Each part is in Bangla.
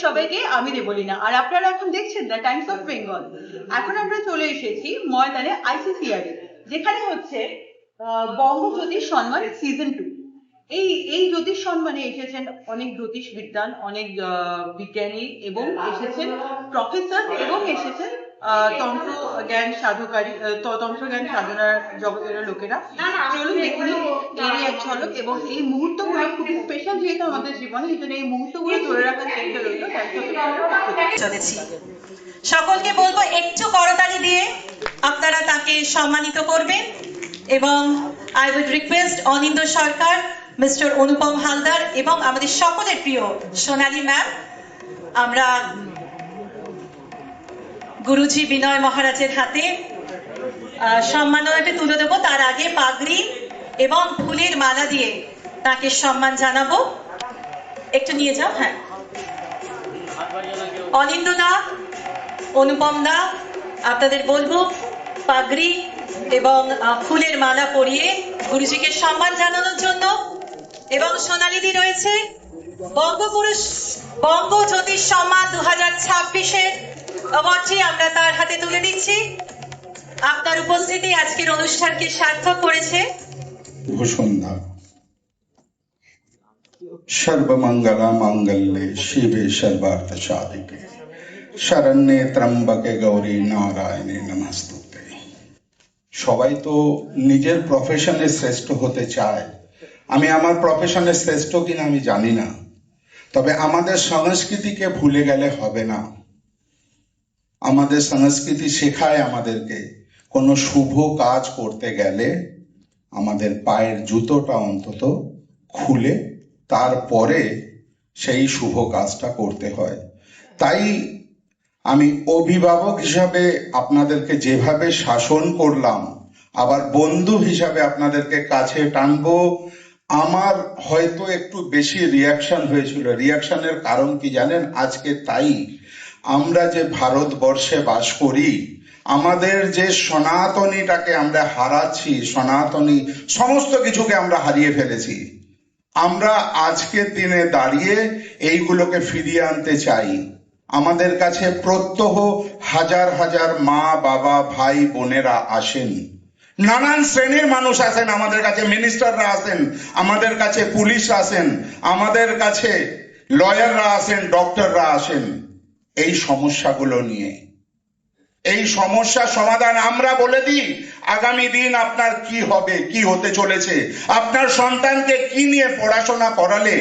সবাইকে, আমি দেবলীনা। আর আপনারা এখন দেখছেন দ্য টাইমস অফ বেঙ্গল। এখন আমরা চলে এসেছি ময়দানে ICCR যেখানে হচ্ছে বঙ্গজ্যোতিষ সম্মান সিজন 2। এই জ্যোতিষ সম্মানে এসেছেন অনেক জ্যোতিষবিদ্বান, অনেক বিজ্ঞানী, এবং এসেছেন প্রফেসর, এবং এসেছেন তন্ত্র জ্ঞান সাধকারী, তন্ত্র জ্ঞান সাধনার জগতের লোকেরা। চলুন দেখুন এরই এক ঝলক। এবং এই মুহূর্তগুলো খুবই স্পেশাল যেহেতু আমাদের জীবনে, সেজন্য এই মুহূর্তগুলো ধরে রাখার চেষ্টা রইল। চলেছি, সকলকে বলবো একটু করতালি দিয়ে আপনারা তাকে সম্মানিত করবেন। এবং I would request Anindya Sarkar, mister Anupam Haldar এবং আমাদের সকলের প্রিয় সোনালী ম্যাম, আমরা গুরুজি বিনয় মহারাজের হাতে সম্মাননাটি তুলে দেবো। তার আগে পাগড়ি এবং ফুলের মালা দিয়ে তাকে সম্মান জানাবো। একটু নিয়ে যাও। হ্যাঁ, অনিন্দ দা, অনুপম দা, আপনাদের বলবো পাগড়ি এবং ফুলের মালা পরিয়ে গুরুজিকে সম্মান জানানোর জন্য। এবং সোনালীদি রয়েছে বঙ্গপুরুষ বঙ্গ জ্যোতিষ সম্মান 2026-এর অ্যাওয়ার্ডটি আমরা তার হাতে তুলে দিচ্ছি। আপনার উপস্থিতি আজকের অনুষ্ঠানকে সার্থক করেছে। সন্ধ্যা সর্বমঙ্গলা মাঙ্গল্যে শিবে সর্বার্থ সাধিকে শরণ্যে ত্রম্বকে গৌরী নারায়ণে নমস্তুতে। সবাই তো নিজের প্রফেশনে শ্রেষ্ঠ হতে চায়। আমি আমার প্রফেশনে শ্রেষ্ঠ কিনা আমি জানি না, তবে আমাদের সংস্কৃতিকে ভুলে গেলে হবে না। আমাদের সংস্কৃতি শেখায় আমাদেরকে কোনো শুভ কাজ করতে গেলে আমাদের পায়ের জুতোটা অন্তত খুলে তারপরে সেই শুভ কাজটা করতে হয়। তাই আমি অভিভাবক হিসাবে আপনাদেরকে যেভাবে শাসন করলাম, আবার বন্ধু হিসাবে আপনাদেরকে কাছে টানবো। আমার হয়তো একটু বেশি রিয়াকশন হয়েছিল। রিয়াকশনের কারণ কি জানেন? আজকে তাই আমরা যে ভারতবর্ষে বাস করি, আমাদের যে সনাতনীটাকে আমরা হারাচ্ছি, সনাতনী সমস্ত কিছুকে আমরা হারিয়ে ফেলেছি। আমরা আজকের দিনে দাঁড়িয়ে এইগুলোকে ফিরিয়ে আনতে চাই। আমাদের কাছে প্রত্যহ হাজার হাজার মা বাবা ভাই বোনেরা আসেন, নানান শ্রেণীর মানুষ আসেন আমাদের কাছে। মিনিস্টাররা আসেন আমাদের কাছে, পুলিশ আসেন আমাদের কাছে, লয়াররা আসেন, ডক্টররা আসেন এই সমস্যাগুলো নিয়ে। এই সমস্যার সমাধান আমরা বলে দিই। আগামী দিন আপনার কি হবে, কি হতে চলেছে, আপনার সন্তানকে কি নিয়ে পড়াশোনা করালে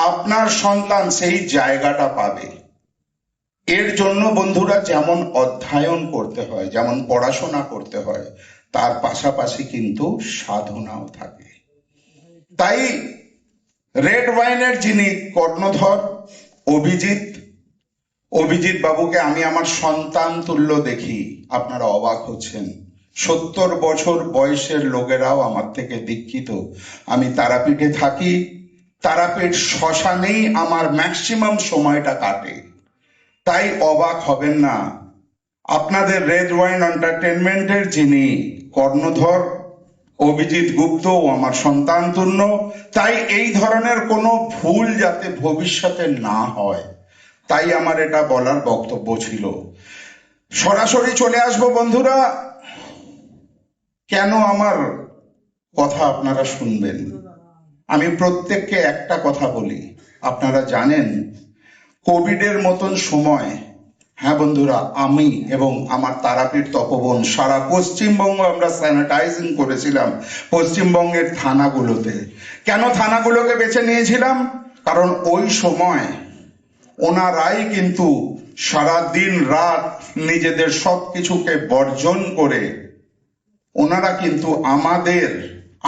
আপনার সন্তান সেই জায়গাটা পাবে। এর জন্য বন্ধুরা যেমন অধ্যয়ন করতে হয়, যেমন পড়াশোনা করতে হয়, তার পাশাপাশি কিন্তু সাধনাও থাকে। তাই রেড ওয়াইনের যিনি কর্ণধর অভিজিৎ বাবুকে আমি আমার সন্তান তুল্য দেখি। আপনারা অবাক হচ্ছেন, 70 বছর বয়সের লোকেরাও আমার থেকে দীক্ষিত। আমি তারাপীঠে থাকি, তারাপীঠ শ্মশানেই আমার ম্যাক্সিমাম সময়টা কাটে। তাই অবাক হবেন না, আপনাদের রেড ওয়াইন এন্টারটেনমেন্টের যিনি কর্ণধর অভিজিৎ গুপ্ত আমার সন্তান তুল্য। তাই এই ধরনের কোনো ভুল যাতে ভবিষ্যতে না হয়, তাই আমার এটা বলার বক্তব্য ছিল। সরাসরি চলে আসবো বন্ধুরা। কেন আমার কথা আপনারা শুনবেন? আমি প্রত্যেককে একটা কথা বলি। আপনারা জানেন কোভিডের মতন সময়, হ্যাঁ বন্ধুরা, আমি এবং আমার তারাপীঠ তপবন সারা পশ্চিমবঙ্গ আমরা স্যানিটাইজিং করেছিলাম পশ্চিমবঙ্গের থানাগুলোতে। কেন থানাগুলোকে বেছে নিয়েছিলাম? কারণ ওই সময় ওনারাই কিন্তু সারা দিন রাত নিজেদের সবকিছুকে বর্জন করে ওনারা কিন্তু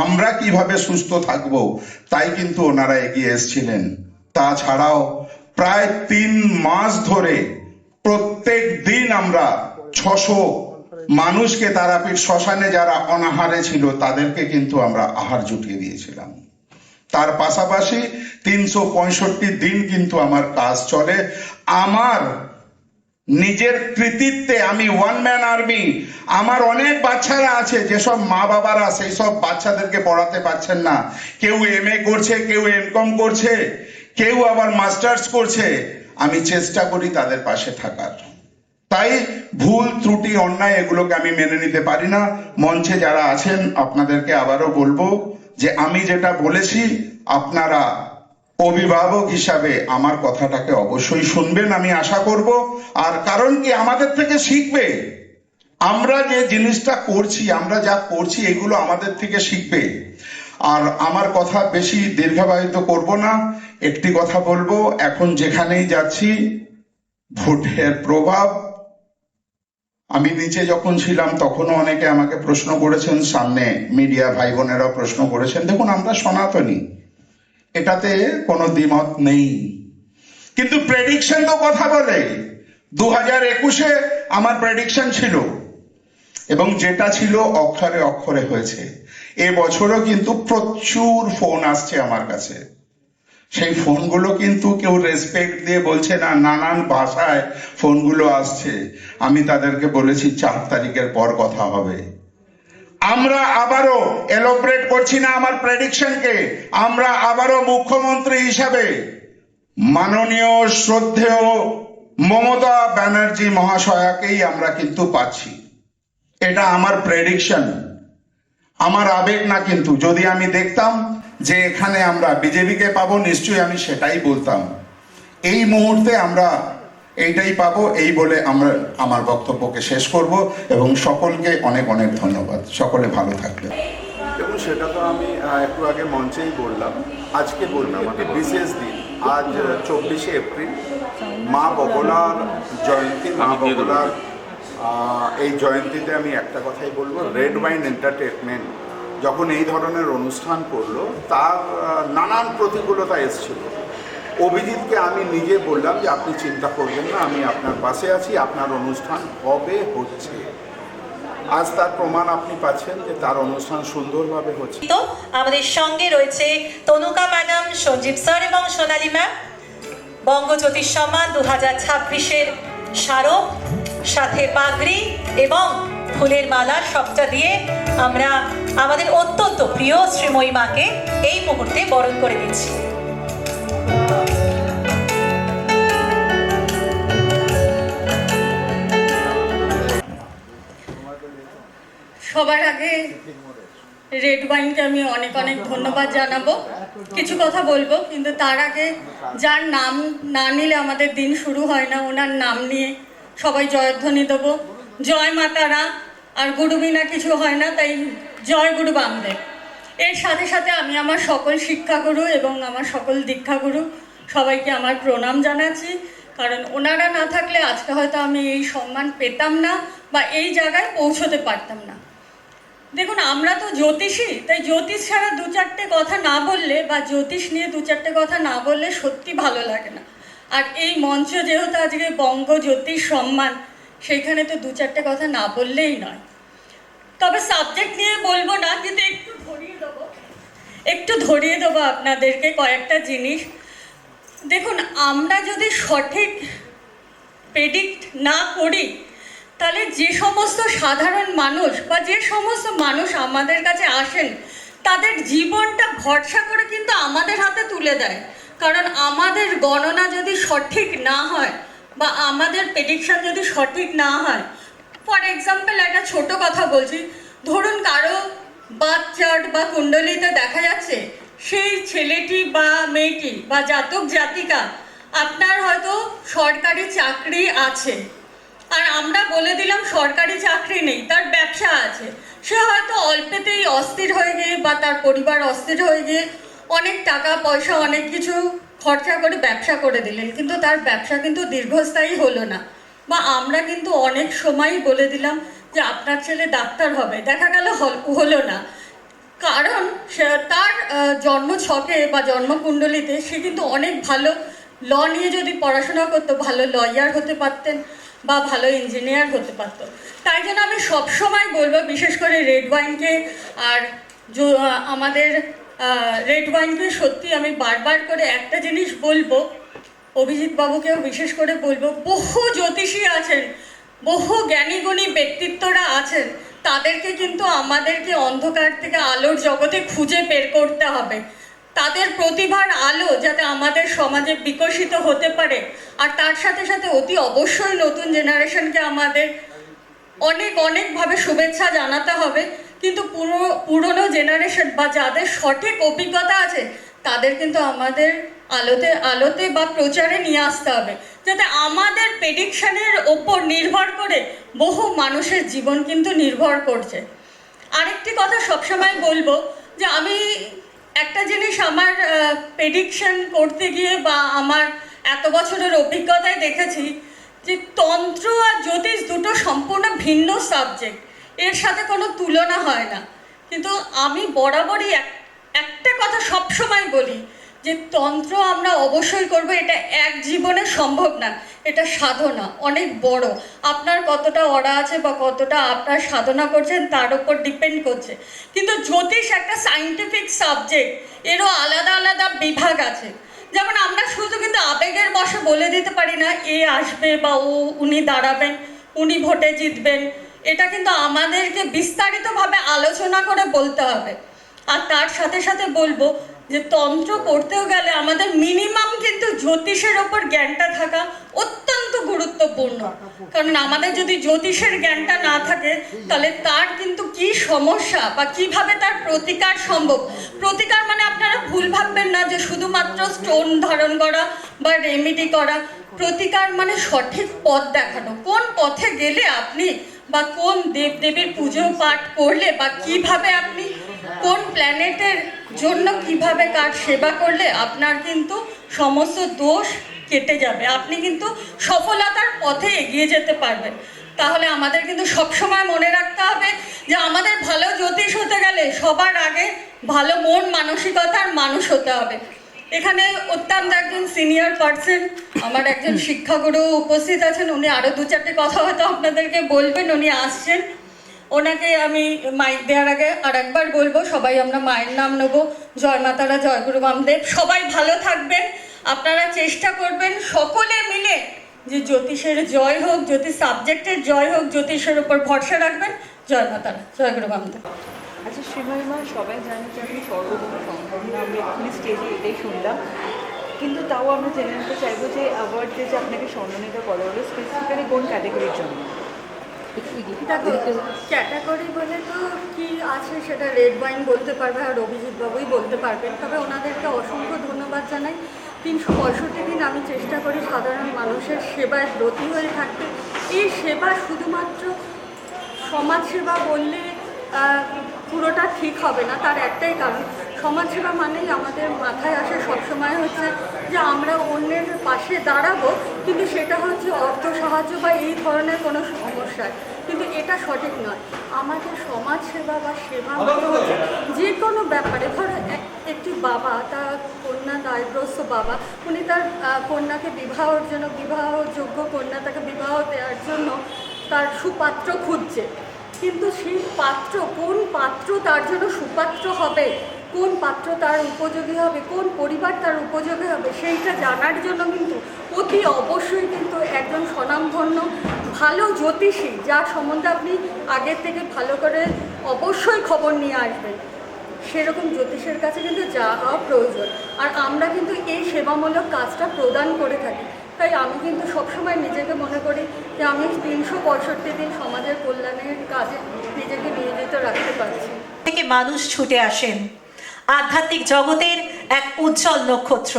আমরা কিভাবে সুস্থ থাকব তাই কিন্তু ওনারা এগিয়ে এসেছিলেন। তাছাড়াও প্রায় 3 মাস ধরে প্রত্যেক দিন আমরা 600 মানুষকে তারাপীঠ শ্মশানে যারা অনাহারে ছিল তাদেরকে কিন্তু আমরা আহার জুটিয়ে দিয়েছিলাম। তার পাশাপাশি 365 দিন কিন্তু আমার কাজ চলে। আমার নিজের কৃতিত্বে আমি ওয়ান ম্যান আর্মি। আমার অনেক বাচ্চারা আছে যেসব মা বাবারা সেই সব বাচ্চাদেরকে পড়াতে পারছেন না। কেউ MA করছে, কেউ MCOM করছে, কেউ আবার মাস্টার্স করছে। আমি চেষ্টা করি তাদের পাশে থাকার। তাই ভুল ত্রুটি অন্যায় এগুলোকে আমি মেনে নিতে পারি না। মঞ্চে যারা আছেন আপনাদেরকে আবারও বলবো যে আমি যেটা বলেছি আপনারা অভিভাবক হিসাবে আমার কথাটাকে অবশ্যই শুনবেন, আমি আশা করব। আর কারণ কি, আমাদের থেকে শিখবে। আমরা যে জিনিসটা করছি, আমরা যা করছি, এগুলো আমাদের থেকে শিখবে। আর আমার কথা বেশি দীর্ঘায়িত করব না, একটি কথা বলবো, এখন যেখানেই যাচ্ছি ভোটের প্রভাব, আমি নিচে যখন ছিলাম তখনও অনেকে আমাকে প্রশ্ন করেছেন, সামনে মিডিয়া ভাই বোনেরাও প্রশ্ন করেছেন। দেখুন, আমরা সনাতনী, এটাতে কোনো দ্বিমত নেই, কিন্তু প্রেডিকশন তো কথা বলে। 2021-এ আমার প্রেডিকশন ছিল এবং যেটা ছিল অক্ষরে অক্ষরে হয়েছে। এবছরও কিন্তু প্রচুর ফোন আসছে আমার কাছে, সেই ফোনগুলো কিন্তু কেউ রেসপেক্ট দিয়ে বলছে না, নানান ভাষায় ফোনগুলো আসছে। আমি তাদেরকে বলেছি 4 তারিখের পর কথা হবে। আমরা আবারও এলোব্রেট করছি না আমার প্রেডিকশনকে, আমরা আবারও মুখ্যমন্ত্রী হিসাবে মাননীয় শ্রদ্ধেয় মমতা ব্যানার্জি মহাশয়াকেই আমরা কিন্তু পাচ্ছি। এটা আমার প্রেডিকশন, আমার আবেগ না। কিন্তু যদি আমি দেখতাম যে এখানে আমরা বিজেপিকে পাবো, নিশ্চয়ই আমি সেটাই বলতাম। এই মুহূর্তে আমরা এইটাই পাবো, এই বলে আমরা আমার বক্তব্যকে শেষ করব এবং সকলকে অনেক অনেক ধন্যবাদ। সকলে ভালো থাকবেন। দেখুন, সেটা তো আমি একটু আগে মঞ্চেই বললাম। আজকে বললাম একটি বিশেষ দিন, আজ 24শে এপ্রিল, মা বগলার জয়ন্তী। মা বগলার এই জয়ন্তীতে আমি একটা কথাই বলবো, রেড ওয়াইন এন্টারটেনমেন্ট যখন এই ধরনের অনুষ্ঠান করলো, তার নানান প্রতিকূলতা এসেছিল। অভিজিৎকে আমি নিজে বললাম যে আপনি চিন্তা করবেন না, আমি আপনার পাশে আছি, আপনার অনুষ্ঠান কবে হচ্ছে। আজ তার প্রমাণ আপনি পাচ্ছেন যে তার অনুষ্ঠান সুন্দরভাবে হচ্ছে। তো আমাদের সঙ্গে রয়েছে তনুকা ম্যাডাম, সঞ্জীব স্যার এবং সোনালী ম্যাম। বঙ্গজ্যোতি সম্মান 2026-এর স্মারক, সাথে পাগড়ি এবং ফুলের মালা সবটা দিয়ে আমরা আমাদের অত্যন্ত প্রিয় শ্রীময়ী মাকে এই মুহূর্তে বরণ করে দিচ্ছি। সবার আগে রেড ওয়াইনকে আমি অনেক অনেক ধন্যবাদ জানাবো। কিছু কথা বলবো, কিন্তু তার আগে যার নাম না নিলে আমাদের দিন শুরু হয় না, ওনার নাম নিয়ে সবাই জয়ধ্বনি দেবো। জয় মাতারা, আর গুরু বিনা কিছু হয় না, তাই জয় গুরু বামদেব। এর সাথে সাথে আমি আমার সকল শিক্ষাগুরু এবং আমার সকল দীক্ষাগুরু সবাইকে আমার প্রণাম জানাচ্ছি, কারণ ওনারা না থাকলে আজকে হয়তো আমি এই সম্মান পেতাম না বা এই জায়গায় পৌঁছতে পারতাম না। দেখুন, আমরা তো জ্যোতিষী, তাই জ্যোতিষ ছাড়া 2-4টে কথা না বললে বা জ্যোতিষ নিয়ে 2-4টে কথা না বললে সত্যি ভালো লাগে না। আর এই মঞ্চ যেহেতু আজকে বঙ্গ জ্যোতিষ সম্মান, সেইখানে তো 2-4টে কথা না বললেই নয়। তবে সাবজেক্ট নিয়ে বলবো না, কিন্তু একটু ধরিয়ে দেবো আপনাদেরকে কয়েকটা জিনিস। দেখুন, আমরা যদি সঠিক প্রেডিক্ট না করি, তাহলে যে সমস্ত সাধারণ মানুষ বা যে সমস্ত মানুষ আমাদের কাছে আসেন, তাদের জীবনটা ভরসা করে কিন্তু আমাদের হাতে তুলে দেয়। কারণ আমাদের গণনা যদি সঠিক না হয় বা আমাদের প্রেডিকশন যদি সঠিক না হয়, ফর এক্সাম্পল একটা ছোট কথা বলছি, ধরুন কারো বার্থ চার্ট বা কুণ্ডলিতে দেখা যাচ্ছে সেই ছেলেটি বা মেয়েটি বা জাতক জাতিকা আপনার হয়তো সরকারি চাকরি আছে, আর আমরা বলে দিলাম সরকারি চাকরি নেই, তার ব্যবসা আছে। সে হয়তো অল্পেতেই অস্থির হয়ে গিয়ে বা তার পরিবার অস্থির হয়ে গিয়ে অনেক টাকা পয়সা অনেক কিছু খরচা করে ব্যবসা করে দিলেন, কিন্তু তার ব্যবসা কিন্তু দীর্ঘস্থায়ী হলো না। বা আমরা কিন্তু অনেক সময়ই বলে দিলাম যে আপনার ছেলে ডাক্তার হবে, দেখা গেল হলো না, কারণ তার জন্মছকে বা জন্মকুণ্ডলিতে সে কিন্তু অনেক ভালো ল নিয়ে যদি পড়াশোনা করতো, ভালো লয়ার হতে পারতেন বা ভালো ইঞ্জিনিয়ার হতে পারতো। তাই জন্য আমি সবসময় বলবো, বিশেষ করে রেড ওয়াইনকে আর আমাদের রেড ওয়াইনকে সত্যি আমি বারবার করে একটা জিনিস বলবো, অভিজিৎ বাবুকেও বিশেষ করে বলবো, বহু জ্যোতিষী আছেন, বহু জ্ঞানীগুণী ব্যক্তিত্বরা আছেন, তাদেরকে কিন্তু আমাদেরকে অন্ধকার থেকে আলোর জগতে খুঁজে বের করতে হবে। তাদের প্রতিভার আলো যাতে আমাদের সমাজে বিকশিত হতে পারে, আর তার সাথে সাথে অতি অবশ্যই নতুন জেনারেশনকে আমাদের অনেকভাবে শুভেচ্ছা জানাতে হবে। কিন্তু পুরনো জেনারেশন বা যাদের সঠিক অভিজ্ঞতা আছে তাদের কিন্তু আমাদের আলোতে বা প্রচারে নিয়ে আসতে হবে, যাতে আমাদের প্রেডিকশনের ওপর নির্ভর করে বহু মানুষের জীবন কিন্তু নির্ভর করছে। আরেকটি কথা সবসময় বলবো যে আমি একটা জিনিস আমার প্রেডিকশন করতে গিয়ে বা আমার এত বছরের অভিজ্ঞতায় দেখেছি যে তন্ত্র আর জ্যোতিষ দুটো সম্পূর্ণ ভিন্ন সাবজেক্ট, এর সাথে কোনো তুলনা হয় না। কিন্তু আমি বরাবরই একটা কথা সবসময় বলি যে তন্ত্র আমরা অবশ্যই করব, এটা এক জীবনে সম্ভব না, এটা সাধনা অনেক বড়। আপনার কতটা অরা আছে বা কতটা আপনার সাধনা করছেন তার উপর ডিপেন্ড করছে। কিন্তু জ্যোতিষ একটা সায়েন্টিফিক সাবজেক্ট, এরও আলাদা আলাদা বিভাগ আছে। যেমন আমরা শুধু কিন্তু আবেগের বশে বলে দিতে পারি না এ আসবে বা উনি দাঁড়াবেন, উনি ভোটে জিতবেন। এটা কিন্তু আমাদেরকে বিস্তারিতভাবে আলোচনা করে বলতে হবে। আর তার সাথে সাথে বলবো যে তন্ত্র করতেও গেলে আমাদের মিনিমাম কিন্তু জ্যোতিষের ওপর জ্ঞানটা থাকা অত্যন্ত গুরুত্বপূর্ণ। কারণ আমাদের যদি জ্যোতিষের জ্ঞানটা না থাকে তাহলে তার কিন্তু কি সমস্যা বা কিভাবে তার প্রতিকার সম্ভব। প্রতিকার মানে আপনারা ভুল ভাববেন না যে শুধুমাত্র স্টোন ধারণ করা বা রেমেডি করা। প্রতিকার মানে সঠিক পথ দেখানো, কোন পথে গেলে আপনি বা কোন দেবদেবীর পুজো পাঠ করলে বা কিভাবে আপনি কোন প্ল্যানেটের জন্য কিভাবে কার সেবা করলে আপনার কিন্তু সমস্ত দোষ কেটে যাবে, আপনি কিন্তু সফলতার পথে এগিয়ে যেতে পারবেন। তাহলে আমাদের কিন্তু সবসময় মনে রাখতে হবে যে আমাদের ভালো জ্যোতিষ হতে গেলে সবার আগে ভালো মন মানসিকতার মানুষ হতে হবে। এখানে অত্যন্ত একজন সিনিয়র পার্সন, আমার একজন শিক্ষাগুরু উপস্থিত আছেন, উনি আরও 2-4টে কথা হয়তো আপনাদেরকে বলবেন, উনি আসছেন। ওনাকে আমি মাইক দেওয়ার আগে আর একবার বলবো সবাই আমরা মায়ের নাম নেবো। জয় মাতারা, জয় গুরু বামদেব। সবাই ভালো থাকবেন, আপনারা চেষ্টা করবেন সকলে মিলে যে জ্যোতিষের জয় হোক, জ্যোতিষ সাবজেক্টের জয় হোক, জ্যোতিষের উপর ভরসা রাখবেন। জয় মাতারা, জয় গুরু বামদেব। আচ্ছা শ্রীময়ীমা, সবাই জানে যে আপনি সর্বভৌম সম্পন্ন, আমরা এক্ষুনি স্টেজে এটাই শুনলাম, কিন্তু তাও আমরা জেনে নিতে চাইবো যে অ্যাওয়ার্ড যে আপনাকে সম্মানিত করা হলো স্পেসিফিক্যালি কোন ক্যাটাগরির জন্য? ক্যাটাগরি বলে তো কি আছে সেটা রেড ওয়াইন বলতে পারবে আর অভিজিৎ বাবুই বলতে পারবেন। তবে ওনাদেরকে অসংখ্য ধন্যবাদ জানাই। 365 দিন আমি চেষ্টা করি সাধারণ মানুষের সেবায় ব্রতী হয়ে থাকতে। এই সেবা শুধুমাত্র সমাজসেবা বললে পুরোটা ঠিক হবে না, তার একটাই কারণ সমাজসেবা মানেই আমাদের মাথায় আসে সবসময় হচ্ছে যে আমরা অন্যের পাশে দাঁড়াবো, কিন্তু সেটা হচ্ছে অর্থ সাহায্য বা এই ধরনের কোনো সমস্যায়, কিন্তু এটা সঠিক নয়। আমাদের সমাজসেবা বা সেবা মানে হচ্ছে যে কোনো ব্যাপারে, ধরো একটি বাবা, তার কন্যা দায়গ্রস্ত বাবা, উনি তার কন্যাকে বিবাহের জন্য, বিবাহযোগ্য কন্যা তাকে বিবাহ দেওয়ার জন্য তার সুপাত্র খুঁজছে, কিন্তু সেই পাত্র, কোন পাত্র তার জন্য সুপাত্র হবে, কোন পাত্র তার উপযোগী হবে, কোন পরিবার তার উপযোগী হবে, সেইটা জানার জন্য কিন্তু অতি অবশ্যই কিন্তু একজন স্বনামধন্য ভালো জ্যোতিষী, যার সম্বন্ধে আপনি আগের থেকে ভালো করে অবশ্যই খবর নিয়ে আসবেন, সেরকম জ্যোতিষের কাছে কিন্তু যাওয়া প্রয়োজন। আর আমরা কিন্তু এই সেবামূলক কাজটা প্রদান করে থাকি। তাই আমি কিন্তু সবসময় নিজেকে মনে করি যে আমি 365 দিন সমাজের কল্যাণের কাজে নিজেকে নিয়োজিত রাখতে পারছি। থেকে মানুষ ছুটে আসেন আধ্যাত্মিক জগতের এক উজ্জ্বল নক্ষত্র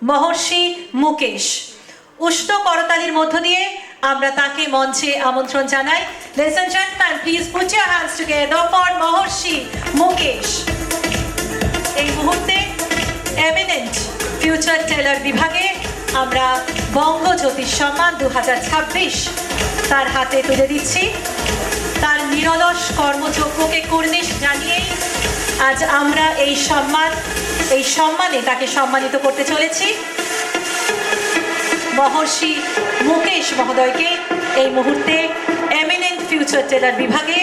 মহর্ষি মুকেশ। উষ্ণ করতালির মধ্য দিয়ে আমরা তাকে মঞ্চে আমন্ত্রণ জানাই। Ladies and gentlemen, please put your hands together for মহর্ষি মুকেশ। এই মুহূর্তে এমিনেন্ট ফিউচার টেলার বিভাগে আমরা বঙ্গ জ্যোতিষ সম্মান 2026 তার হাতে তুলে দিচ্ছি। তার নিরলস কর্মযজ্ঞকে কুর্নিশ জানিয়ে আজ আমরা এই সম্মানে তাকে সম্মানিত করতে চলেছি। মহর্ষি মুকেশ মহোদয়কে এই মুহূর্তে এমিনেন্ট ফিউচার টেলার বিভাগে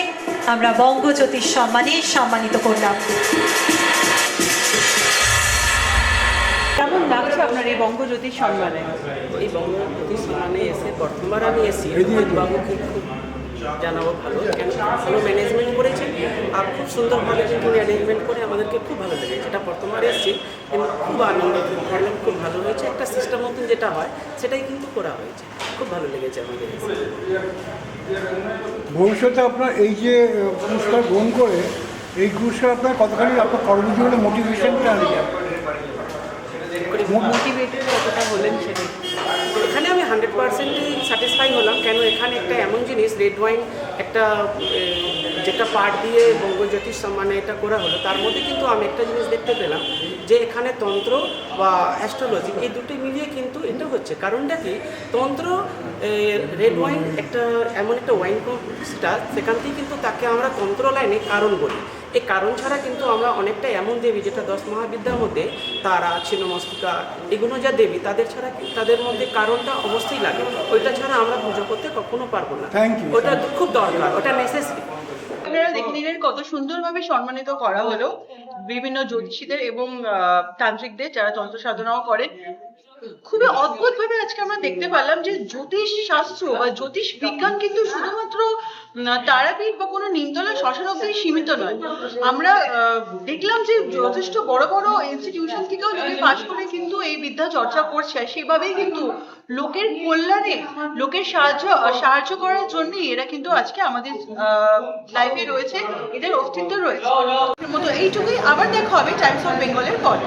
আমরা বঙ্গ জ্যোতিষ সম্মানে সম্মানিত করলাম। কেমন লাগছে আপনার এই বঙ্গ জ্যোতিষ সম্মানে? এই বঙ্গ জ্যোতিষ সম্মানে এসে প্রথমবার আমি এসেছি বাবুকে খুব জানাবো ভালো, কেন ভালো ম্যানেজমেন্ট করেছেন আর খুব সুন্দরভাবে কিন্তু অ্যারেঞ্জমেন্ট করে আমাদেরকে খুব ভালো লেগেছে। এটা প্রথমবার এসেছি কিন্তু খুব আনন্দ করলাম, খুব ভালো হয়েছে। একটা সিস্টেম মতন যেটা হয় সেটাই কিন্তু করা হয়েছে, খুব ভালো লেগেছে আমাদের। ভবিষ্যতে আপনার এই যে পুরস্কার গ্রহণ করে এই পুরস্কার আপনার কতখানি আপনার কর্মজীবনে মোটিভেশনটা আনবে? মোটিভেটেড কতটা হলেন সেটাই। এখানে আমি 100%ই স্যাটিসফাই হলাম, কেন এখানে একটা এমন জিনিস রেড ওয়াইন একটা যেটা পার্ট দিয়ে বঙ্গজ্যোতির সম্মানে এটা করা হলো, তার মধ্যে কিন্তু আমি একটা জিনিস দেখতে পেলাম যে এখানে তন্ত্র বা অ্যাস্ট্রোলজি এই দুটো মিলিয়ে কিন্তু এটা হচ্ছে। কারণটা কি, তন্ত্র রেড ওয়াইন একটা এমন একটা ওয়াইন স্টার, সেখান থেকে কিন্তু তাকে আমরা তন্ত্র লাইনে কারণ বলি। এই কারণ ছাড়া কিন্তু আমরা অনেকটা এমন দেবী যেটা 10 মহাবিদ্যার মধ্যে তারা ছিন্নমস্তিকা এগুলো যা দেবী, তাদের ছাড়া তাদের মধ্যে কারণটা অবশ্যই লাগে, ওইটা ছাড়া আমরা পুজো করতে কখনো পারবো না। Thank you. ওটা খুব দরকার, ওটা নেসেসারি। আপনারা দেখে নিলেন কত সুন্দরভাবে সম্মানিত করা হলো বিভিন্ন জ্যোতিষীদের এবং তান্ত্রিকদের যারা তন্ত্র সাধনাও করেন। খুবই অদ্ভুত ভাবে আজকে আমরা দেখতে পেলাম যে জ্যোতিষ শাস্ত্র বা জ্যোতিষ বিজ্ঞান কিন্তু শুধুমাত্র তারাপীঠ বা কোনো নিমতলা শ্মশান অব্দি সীমিত নয়। আমরা দেখলাম যে যথেষ্ট বড় বড় ইনস্টিটিউশন থেকেও লোকে পাশ করে কিন্তু এই বিদ্যা চর্চা করছে, সেভাবেই কিন্তু লোকের কল্যাণে লোকের সাহায্য করার জন্যই এরা কিন্তু আজকে আমাদের লাইফে রয়েছে, এদের অস্তিত্ব রয়েছে। মতো এইটুকুই, আবার দেখা হবে টাইমস অফ বেঙ্গলের পর।